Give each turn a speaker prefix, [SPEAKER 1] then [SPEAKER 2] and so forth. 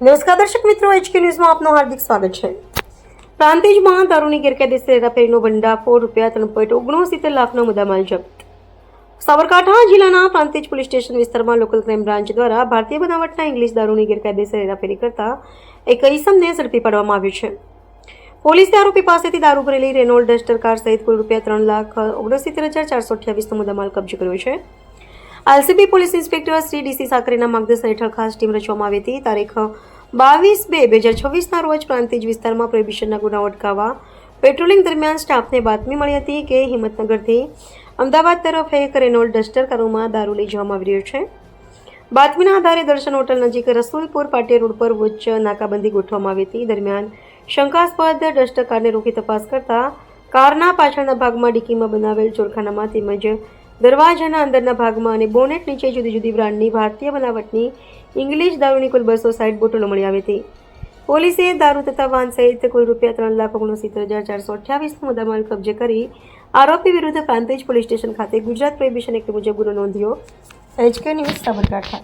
[SPEAKER 1] નમસ્કાર દર્શક મિત્રો, HK ન્યૂઝમાં આપનું હાર્દિક સ્વાગત છે. પ્રાંતિજમાં દારૂની ગેરકાયદેસર હેરાફેરીનો ભંડાફોડ ₹3.69 લાખનો મુદ્દામાલ જપ્ત. સાબરકાંઠા જિલ્લાના પ્રાંતિજ પોલીસ સ્ટેશન વિસ્તારમાં લોકલ ક્રાઇમ બ્રાન્ચ દ્વારા ભારતીય બનાવટના ઇંગ્લિશ દારૂની ગેરકાયદેસર હેરાફેરી કરતા એક ઇસમને ઝડપી પાડવામાં આવ્યો છે. પોલીસે આરોપી પાસેથી દારૂ ભરેલી રેનોલ્ડ ડસ્ટર કાર સહિત કુલ ₹3,69,428નો મુદ્દામાલ કબજે કર્યો છે. LCB police inspector Shri D C Sakrena માર્ગદર્શન હેઠળ ખાસ ટીમ રચવામાં આવી હતી. તારીખ 22/2/2026ના રોજ પ્રાંતિજ વિસ્તારમાં પ્રોહિબિશનના ગુનાઓ અટકાવવા પેટ્રોલિંગ દરમિયાન સ્ટાફને બાતમી મળી હતી કે હિંમતનગરથી અમદાવાદ તરફ એક રેનોલ્ડ ડસ્ટર કારોમાં દારૂ લઈ જવામાં આવી રહ્યો છે. બાતમીના આધારે દર્શન હોટલ નજીક રસુલપુર પાટિયા રોડ પર ઉચ્ચ નાકાબંધી ગોઠવવામાં આવી હતી. દરમિયાન શંકાસ્પદ ડસ્ટર કારને રોકી તપાસ કરતા કારના પાછળના ભાગમાં ડિક્કીમાં બનાવેલ ચોરખાનામાં તેમજ દરવાજાના અંદરના ભાગમાં અને બોનેટ નીચે જુદી જુદી બ્રાન્ડની ભારતીય બનાવટની ઇંગ્લિશ દારૂની કુલ 260 બોટલો મળી આવી હતી. પોલીસે દારૂ તથા વાહન સહિત કુલ ₹3,69,428નો મુદ્દામાલ કબજે કરી આરોપી વિરુદ્ધ પ્રાંતિજ પોલીસ સ્ટેશન ખાતે ગુજરાત પ્રોહિબિશન એક્ટ મુજબ ગુનો નોંધ્યો. HK news Sabarkantha.